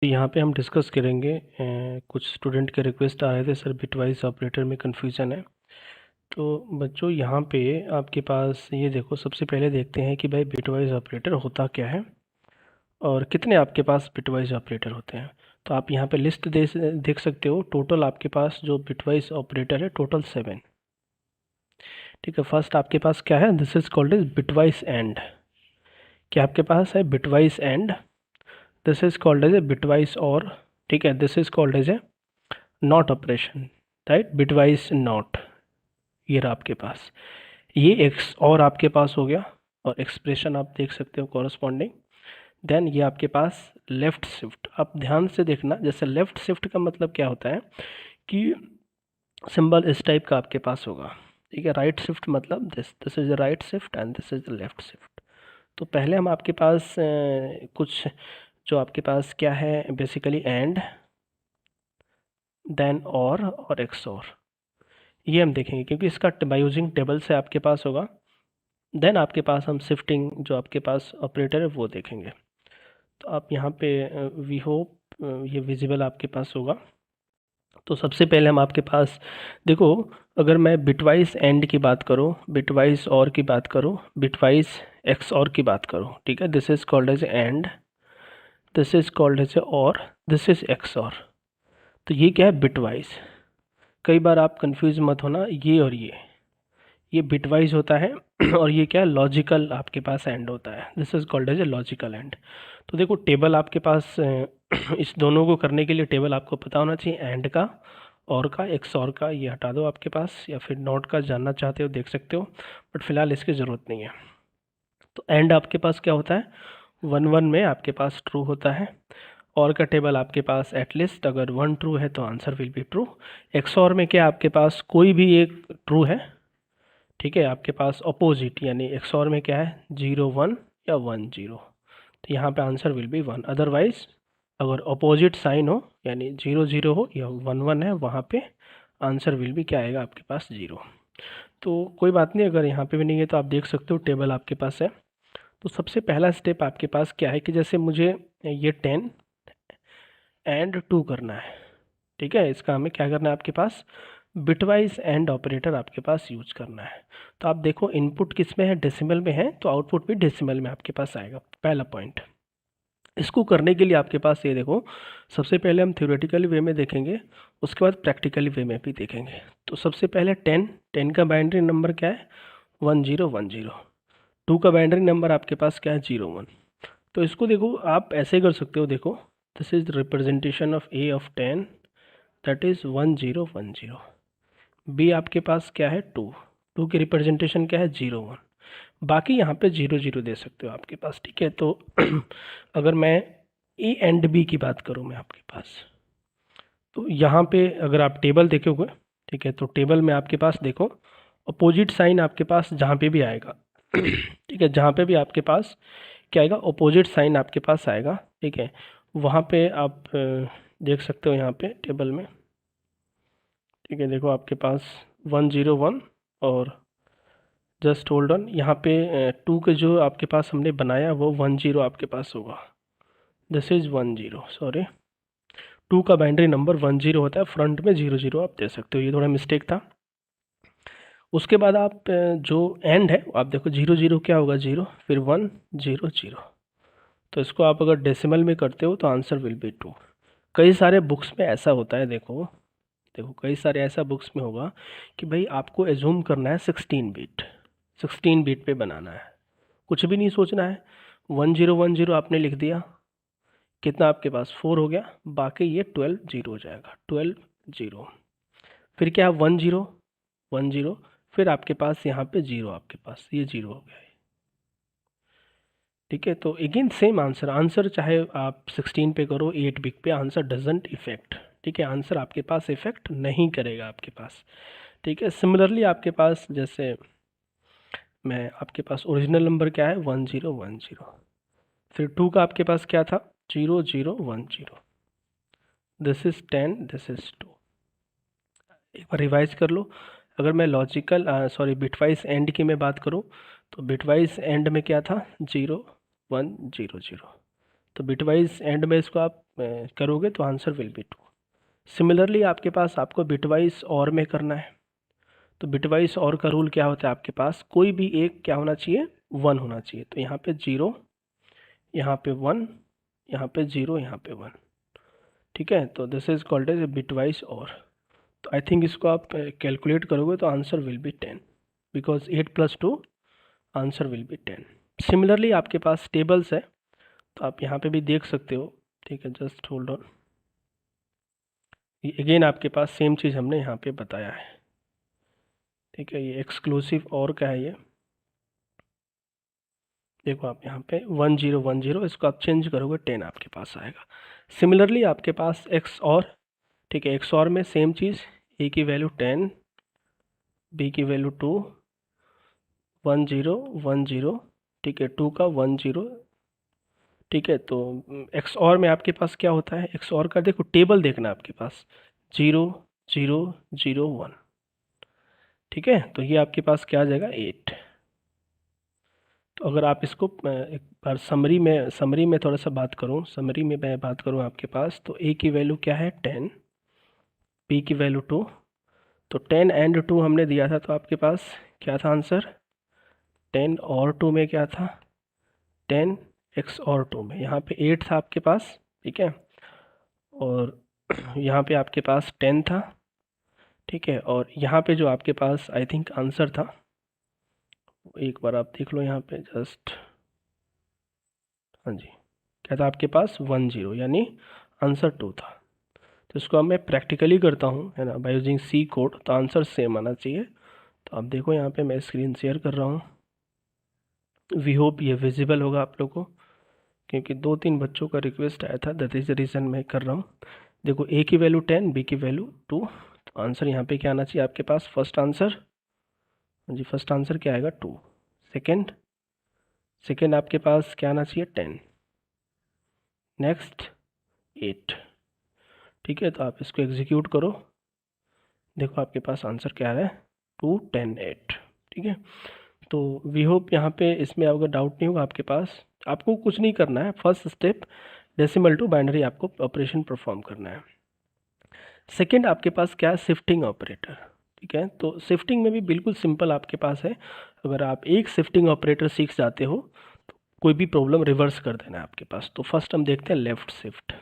तो यहाँ पे हम डिस्कस करेंगे कुछ स्टूडेंट के रिक्वेस्ट आ रहे थे, सर बिटवाइज ऑपरेटर में कन्फ्यूज़न है। तो बच्चों यहाँ पे आपके पास ये देखो, सबसे पहले देखते हैं कि भाई बिटवाइज ऑपरेटर होता क्या है और कितने आपके पास बिटवाइज ऑपरेटर होते हैं। तो आप यहाँ पे लिस्ट देख सकते हो। टोटल आपके पास जो बिटवाइज ऑपरेटर है टोटल 7। ठीक है, फर्स्ट आपके पास क्या है, this is called is bitwise and. क्या आपके पास है bitwise and, this is called as a bitwise or. ठीक है, this is called as a not operation, right, bitwise not. ये रहा आपके पास, ये एक्स और आपके पास हो गया और एक्सप्रेशन आप देख सकते हो कॉरस्पॉन्डिंग। देन ये आपके पास लेफ्ट शिफ्ट। आप ध्यान से देखना, जैसे लेफ्ट शिफ्ट का मतलब क्या होता है कि सिंबल इस टाइप का आपके पास होगा। ठीक है, राइट शिफ्ट मतलब this is the right shift and this is the left shift. तो पहले हम आपके पास कुछ जो आपके पास क्या है बेसिकली एंड, देन और एक्स और, ये हम देखेंगे क्योंकि इसका बाय यूजिंग टेबल से आपके पास होगा। देन आपके पास हम शिफ्टिंग जो आपके पास ऑपरेटर है वो देखेंगे। तो आप यहाँ पे वी होप ये विजिबल आपके पास होगा। तो सबसे पहले हम आपके पास देखो, अगर मैं बिटवाइज एंड की बात करूँ, बिटवाइज और की बात करूँ, बिटवाइज एक्स और की बात करूँ, ठीक है, this is called as and, this is called as or, this is X or. तो ये क्या है बिटवाइज। कई बार आप कंफ्यूज मत होना, ये बिटवाइज होता है और ये क्या है लॉजिकल आपके पास एंड होता है, this is called as a logical and. तो देखो टेबल आपके पास इस दोनों को करने के लिए टेबल आपको पता होना चाहिए, एंड का और का, एक्स और का ये हटा दो आपके पास, या फिर नॉट का जानना चाहते हो देख सकते हो, बट फिलहाल इसकी ज़रूरत नहीं है। तो एंड आपके पास क्या होता है, 1 1 में आपके पास ट्रू होता है। और का टेबल आपके पास एटलीस्ट अगर 1 ट्रू है तो answer will be true. X और में क्या आपके पास कोई भी एक ट्रू है। ठीक है, आपके पास अपोजिट यानी एक्सओर में क्या है 0 1 या 1 0, तो यहाँ पे आंसर विल बी 1। अदरवाइज अगर अपोजिट साइन हो यानी 0 0 हो या 1 1 है, वहाँ पे आंसर विल बी क्या आएगा आपके पास 0। तो कोई बात नहीं, अगर यहाँ पे भी नहीं है तो आप देख सकते हो टेबल आपके पास है। तो सबसे पहला स्टेप आपके पास क्या है कि जैसे मुझे ये 10 एंड 2 करना है। ठीक है, इसका हमें क्या करना है आपके पास, बिटवाइज एंड ऑपरेटर आपके पास यूज करना है। तो आप देखो इनपुट किस में है, डेसिमल में है, तो आउटपुट भी डेसिमल में आपके पास आएगा, पहला पॉइंट। इसको करने के लिए आपके पास ये देखो, सबसे पहले हम थ्योरेटिकली वे में देखेंगे, उसके बाद प्रैक्टिकली वे में भी देखेंगे। तो सबसे पहले 10 10 का बाइनरी नंबर क्या है 1 0 1 0, 2 का बाइनरी नंबर आपके पास क्या है 0 1। तो इसको देखो आप ऐसे कर सकते हो, देखो this is representation of a of 10, that is 1 0 1 0। B आपके पास क्या है 2, 2 की रिप्रेजेंटेशन क्या है 0 1। बाकी यहाँ पे 0 0 दे सकते हो आपके पास। ठीक है, तो अगर मैं ए एंड बी की बात करूँ मैं आपके पास, तो यहाँ पे अगर आप टेबल देखोगे, ठीक है, तो टेबल में आपके पास देखो अपोजिट साइन आपके पास जहाँ पे भी आएगा ठीक है, जहाँ पे भी आपके पास क्या आएगा अपोजिट साइन आपके पास आएगा। ठीक है, वहाँ पे आप देख सकते हो यहाँ पे टेबल में। ठीक है, देखो आपके पास 1 0 1 और जस्ट होल्ड ऑन, यहाँ पे 2 के जो आपके पास हमने बनाया वो 1 0 आपके पास होगा, दिस इज 1 0, सॉरी 2 का बाइनरी नंबर 1 0 होता है, फ्रंट में 0 0 आप दे सकते हो, ये थोड़ा मिस्टेक था। उसके बाद आप जो एंड है आप देखो 0 0 क्या होगा 0, फिर 1 0 0। तो इसको आप अगर डेसिमल में करते हो तो आंसर विल बी 2। कई सारे बुक्स में ऐसा होता है, देखो देखो कई सारे ऐसा बुक्स में होगा कि भाई आपको एज्यूम करना है 16 बिट, 16 बिट पे बनाना है, कुछ भी नहीं सोचना है। 1 0 1 0 आपने लिख दिया, कितना आपके पास 4 हो गया, बाकी ये 12 0 हो जाएगा, 12 0। फिर क्या 1 0 1 0, फिर आपके पास यहाँ पे 0, आपके पास ये 0 हो गया है। ठीक है, तो अगेन सेम आंसर, आंसर चाहे आप 16 पे करो 8 बिट पे, आंसर डजेंट इफेक्ट। ठीक है, आंसर आपके पास इफेक्ट नहीं करेगा आपके पास। ठीक है, सिमिलरली आपके पास जैसे मैं आपके पास ओरिजिनल नंबर क्या है 1 0 1 0, फिर 2 का आपके पास क्या था 0 0 1 0, दिस इज 10, दिस इज 2। एक बार रिवाइज कर लो, अगर मैं लॉजिकल सॉरी बिटवाइज एंड की मैं बात करूँ, तो बिटवाइज एंड में क्या था 0 1 0 0। तो बिटवाइज एंड में इसको आप करोगे तो आंसर विल बी 2। सिमिलरली आपके पास आपको बिटवाइज और में करना है, तो बिटवाइज और का रूल क्या होता है, आपके पास कोई भी एक क्या होना चाहिए, 1 होना चाहिए। तो यहाँ पे 0, यहाँ पे 1, यहाँ पे 0, यहाँ पे 1, ठीक है। तो this is called as a bitwise or. तो आई थिंक इसको आप कैलकुलेट करोगे तो answer will be 10, because 8 + 2 answer will be 10। Similarly आपके पास टेबल्स है, तो आप यहाँ पे भी देख सकते हो, ठीक है। जस्ट होल्ड ऑन, अगेन आपके पास सेम चीज़ हमने यहाँ पे बताया है, ठीक है। ये एक्सक्लूसिव और का है, ये देखो आप यहाँ पे 1 0 1 0, इसको आप चेंज करोगे 10 आपके पास आएगा। सिमिलरली आपके पास एक्स और, ठीक है, एक्स और में सेम चीज़, ए की वैल्यू 10, बी की वैल्यू 2, 1 0 1 0, ठीक है, 2 का 1 0, ठीक है। तो एक्स और में आपके पास क्या होता है, एक्स और का देखो टेबल देखना आपके पास 0 0 0 1, ठीक है। तो ये आपके पास क्या आ जाएगा 8। तो अगर आप इसको एक बार समरी में थोड़ा सा बात करूँ, समरी में मैं बात करूँ आपके पास, तो ए की वैल्यू क्या है 10, बी की वैल्यू 2, तो 10 एंड 2 हमने दिया था, तो आपके पास क्या था आंसर, 10 और 2 में क्या था 10, एक्स और 2 में यहाँ पे 8 था आपके पास, ठीक है, और यहाँ पे आपके पास 10 था, ठीक है। और यहाँ पे जो आपके पास आई थिंक आंसर था, एक बार आप देख लो यहाँ पे जस्ट, हाँ जी, क्या था आपके पास 1 0, यानी आंसर 2 था। तो इसको अब मैं प्रैक्टिकली करता हूँ, है ना, बाय यूजिंग सी कोड, तो आंसर सेम आना चाहिए। तो आप देखो यहाँ पे मैं स्क्रीन शेयर कर रहा हूँ, वी होप ये विजिबल होगा आप लोगों को, क्योंकि 2-3 बच्चों का रिक्वेस्ट आया था, दैट इज़ द रीज़न मैं कर रहा हूँ। देखो ए की वैल्यू 10, बी की वैल्यू 2, तो आंसर यहाँ पे क्या आना चाहिए आपके पास, फर्स्ट आंसर, जी फर्स्ट आंसर क्या आएगा 2, सेकेंड आपके पास क्या आना चाहिए 10, नेक्स्ट 8, ठीक है। तो आप इसको एग्जीक्यूट करो, देखो आपके पास आंसर क्या आ रहा है 2 10 8, ठीक है। तो वी होप यहाँ पे इसमें अगर डाउट नहीं होगा आपके पास, आपको कुछ नहीं करना है, first step decimal to binary आपको ऑपरेशन परफॉर्म करना है। सेकंड आपके पास क्या है, शिफ्टिंग ऑपरेटर, ठीक है। तो शिफ्टिंग में भी बिल्कुल सिंपल आपके पास है, अगर आप एक शिफ्टिंग ऑपरेटर सीख जाते हो तो कोई भी प्रॉब्लम रिवर्स कर देना है आपके पास। तो फर्स्ट हम देखते हैं लेफ़्ट शिफ्ट।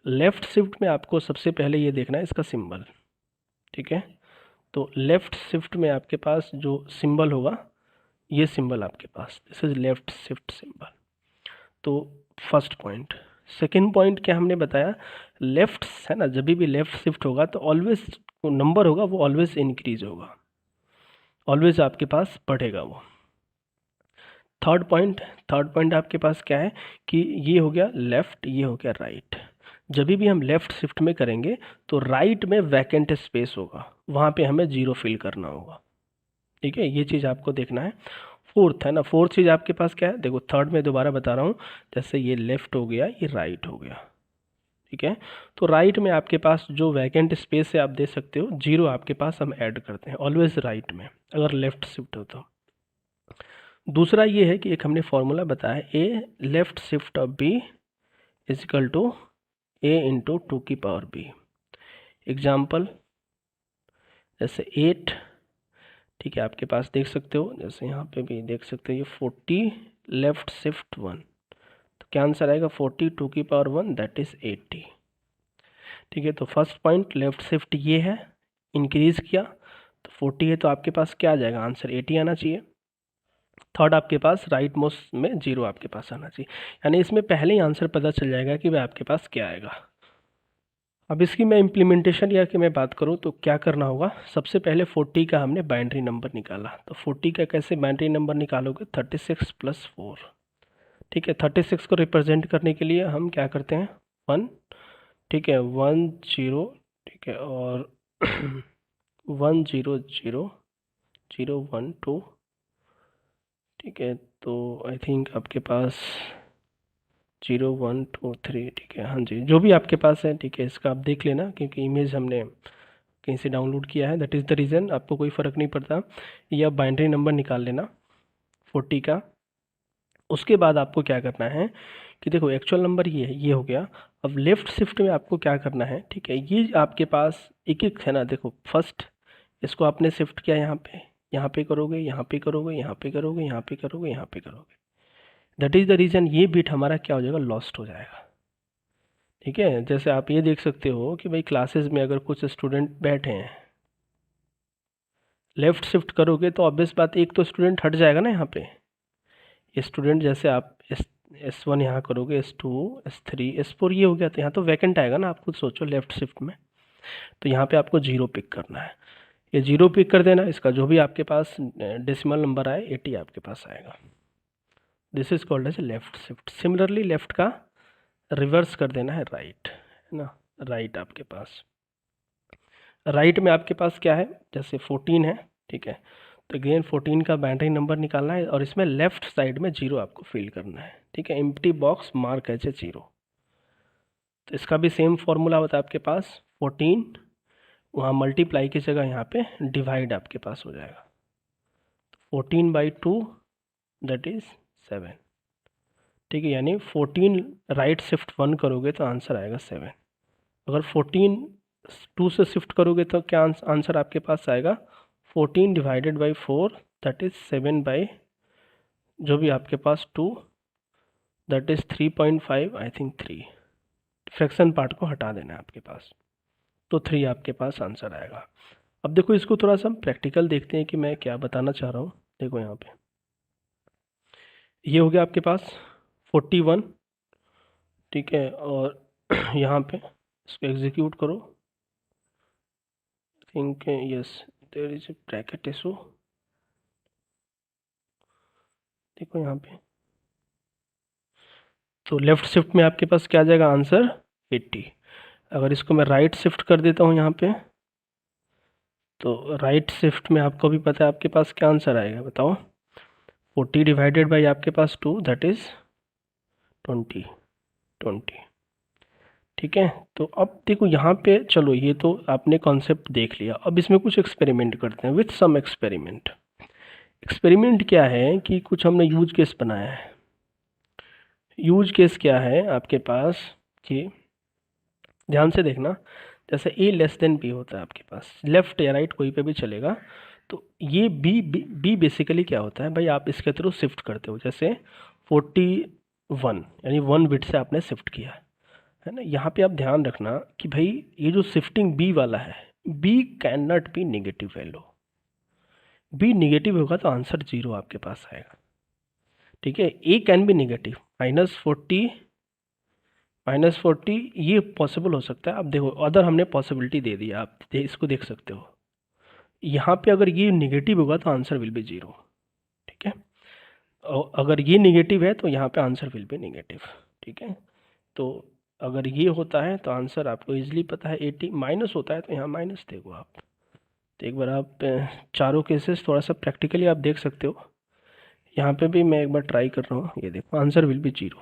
लेफ़्ट शिफ्ट में आपको सबसे पहले ये देखना है इसका सिंबल, ठीक है। तो लेफ़्ट शिफ्ट में आपके पास जो सिंबल होगा, ये सिंबल आपके पास, this is left shift symbol. तो फर्स्ट पॉइंट। सेकेंड पॉइंट क्या हमने बताया, लेफ्ट है ना, जब भी लेफ्ट शिफ्ट होगा तो ऑलवेज नंबर होगा वो ऑलवेज इंक्रीज होगा, ऑलवेज आपके पास बढ़ेगा वो। थर्ड पॉइंट आपके पास क्या है कि ये हो गया लेफ्ट, ये हो गया राइट। जब भी हम लेफ्ट शिफ्ट में करेंगे तो राइट में वैकेंट स्पेस होगा, वहाँ पे हमें 0 फिल करना होगा, ठीक है। ये चीज़ आपको देखना है। फोर्थ है ना, फोर्थ चीज़ आपके पास क्या है, देखो थर्ड में दोबारा बता रहा हूँ, जैसे ये लेफ्ट हो गया, ये राइट हो गया, ठीक है। तो राइट में आपके पास जो वैकेंट स्पेस है आप दे सकते हो, 0 आपके पास हम ऐड करते हैं ऑलवेज राइट में, अगर लेफ्ट शिफ्ट हो तो। दूसरा ये है कि एक हमने फॉर्मूला बताया, A left shift of B is equal to A into 2 की पावर बी। एग्जाम्पल जैसे 8, ठीक है, आपके पास देख सकते हो, जैसे यहाँ पे भी देख सकते हो, ये 40 लेफ्ट शिफ्ट 1, तो क्या आंसर आएगा 40 2 की पावर 1 दैट इज 80, ठीक है। तो फर्स्ट पॉइंट लेफ्ट शिफ्ट ये है, इंक्रीज किया तो 40 है, तो आपके पास क्या आ जाएगा आंसर 80 आना चाहिए। थर्ड आपके पास राइट मोस्ट में 0 आपके पास आना चाहिए, यानी इसमें पहले ही आंसर पता चल जाएगा कि भाई आपके पास क्या आएगा। अब इसकी मैं इम्प्लीमेंटेशन या कि मैं बात करूँ तो क्या करना होगा, सबसे पहले 40 का हमने बाइनरी नंबर निकाला, तो 40 का कैसे बाइनरी नंबर निकालोगे, 36 + 4, ठीक है। 36 को रिप्रेजेंट करने के लिए हम क्या करते हैं 1, ठीक है, 1 0, ठीक है, और 1 0 0 0 1 2, ठीक है। तो आई थिंक आपके पास 0 1 2 3, ठीक है, हाँ जी, जो भी आपके पास है, ठीक है, इसका आप देख लेना क्योंकि इमेज हमने कहीं से डाउनलोड किया है, दैट इज़ द रीज़न, आपको कोई फ़र्क नहीं पड़ता, या बाइनरी नंबर निकाल लेना 40 का। उसके बाद आपको क्या करना है कि देखो एक्चुअल नंबर ये है, ये हो गया। अब लेफ़्ट शिफ्ट में आपको क्या करना है, ठीक है, ये आपके पास एक एक है ना, देखो फर्स्ट इसको आपने शिफ्ट किया यहाँ पे करोगे, यहाँ पे करोगे, यहाँ पे करोगे, यहाँ पे करोगे, यहाँ पे करोगे। दैट इज़ द रीज़न ये बिट हमारा क्या हो जाएगा, लॉस्ट हो जाएगा। ठीक है, जैसे आप ये देख सकते हो कि भाई क्लासेस में अगर कुछ स्टूडेंट बैठे हैं, लेफ़्ट शिफ्ट करोगे तो ऑब्वियस बात एक तो स्टूडेंट हट जाएगा ना यहाँ पे। ये स्टूडेंट जैसे आप S1 यहाँ करोगे, S2 S3 S4 ये हो गया, तो यहाँ तो वैकेंट आएगा ना, आप खुद सोचो लेफ़्ट शिफ्ट में। तो यहाँ पे आपको 0 पिक करना है, ये 0 पिक कर देना, इसका जो भी आपके पास डेसिमल नंबर आए 80 आपके पास आएगा। This is called as left shift. Similarly left का रिवर्स कर देना है राइट, है ना, राइट आपके पास, राइट में आपके पास क्या है, जैसे 14 है, ठीक है, तो अगेन 14 का बाइनरी नंबर निकालना है और इसमें लेफ्ट साइड में 0 आपको फिल करना है, ठीक है, empty box mark as a 0। तो इसका भी सेम फॉर्मूला होता है आपके पास, 14 वहाँ मल्टीप्लाई की जगह यहाँ पे डिवाइड आपके पास हो जाएगा, 14/2 दैट इज़ 7, ठीक है, यानी 14 राइट शिफ्ट 1 करोगे तो आंसर आएगा 7। अगर 14 2 से शिफ्ट करोगे तो क्या आंसर आपके पास आएगा, 14 divided by 4 that is 7 by जो भी आपके पास 2 that is 3.5 I think 3, fraction part को हटा देना है आपके पास, तो 3 आपके पास आंसर आएगा। अब देखो इसको थोड़ा सा हम प्रैक्टिकल देखते हैं कि मैं क्या बताना चाह रहा हूँ। देखो यहाँ पे ये हो गया आपके पास 41, ठीक है, और यहाँ पे इसको एग्जीक्यूट करो, think yes there is a bracket issue, देखो यहाँ पे तो लेफ़्ट शिफ्ट में आपके पास क्या आ जाएगा आंसर 80। अगर इसको मैं राइट शिफ्ट कर देता हूँ यहाँ पे, तो राइट शिफ्ट में आपको भी पता है आपके पास क्या आंसर आएगा, बताओ, 40 डिवाइडेड बाई आपके पास 2 दैट इज़ 20। ठीक है, तो अब देखो यहाँ पे, चलो ये तो आपने कॉन्सेप्ट देख लिया, अब इसमें कुछ एक्सपेरिमेंट करते हैं विथ सम एक्सपेरिमेंट। एक्सपेरिमेंट क्या है कि कुछ हमने यूज केस बनाया है। यूज केस क्या है आपके पास कि ध्यान से देखना, जैसे a लेस देन b होता है आपके पास, लेफ्ट या राइट कोई पे भी चलेगा, तो ये b बेसिकली क्या होता है भाई, आप इसके थ्रू शिफ्ट करते हो, जैसे 41 यानी 1 बिट से आपने शिफ्ट किया है ना। यहाँ पे आप ध्यान रखना कि भाई ये जो शिफ्टिंग b वाला है, b can not be negative value, b negative होगा तो आंसर 0 आपके पास आएगा, ठीक है। a कैन बी निगेटिव, -40 ये पॉसिबल हो सकता है। अब देखो अदर हमने पॉसिबिलिटी दे दिया, आप इसको देख सकते हो, यहाँ पे अगर ये निगेटिव होगा तो आंसर विल बी 0, ठीक है, और अगर ये निगेटिव है तो यहाँ पे आंसर विल बी निगेटिव, ठीक है। तो अगर ये होता है तो आंसर आपको इजीली पता है 80, माइनस होता है तो यहाँ माइनस देखो आप, तो एक बार आप चारों केसेस थोड़ा सा प्रैक्टिकली आप देख सकते हो। यहाँ पे भी मैं एक बार ट्राई कर रहा हूँ, ये देखो आंसर विल बी 0,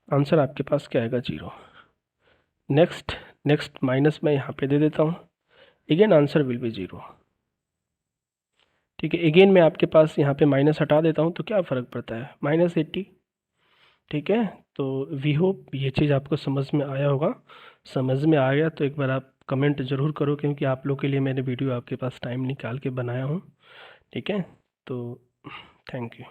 आंसर आपके पास क्या आएगा 0। नेक्स्ट माइनस मैं यहाँ पे दे देता हूँ, अगेन आंसर विल बी 0, ठीक है। अगेन मैं आपके पास यहाँ पे माइनस हटा देता हूँ तो क्या फ़र्क पड़ता है, -80, ठीक है। तो वी होप ये चीज़ आपको समझ में आया होगा। समझ में आ गया तो एक बार आप कमेंट ज़रूर करो, क्योंकि आप लोग के लिए मैंने वीडियो आपके पास टाइम निकाल के बनाया हूँ, ठीक है। तो थैंक यू।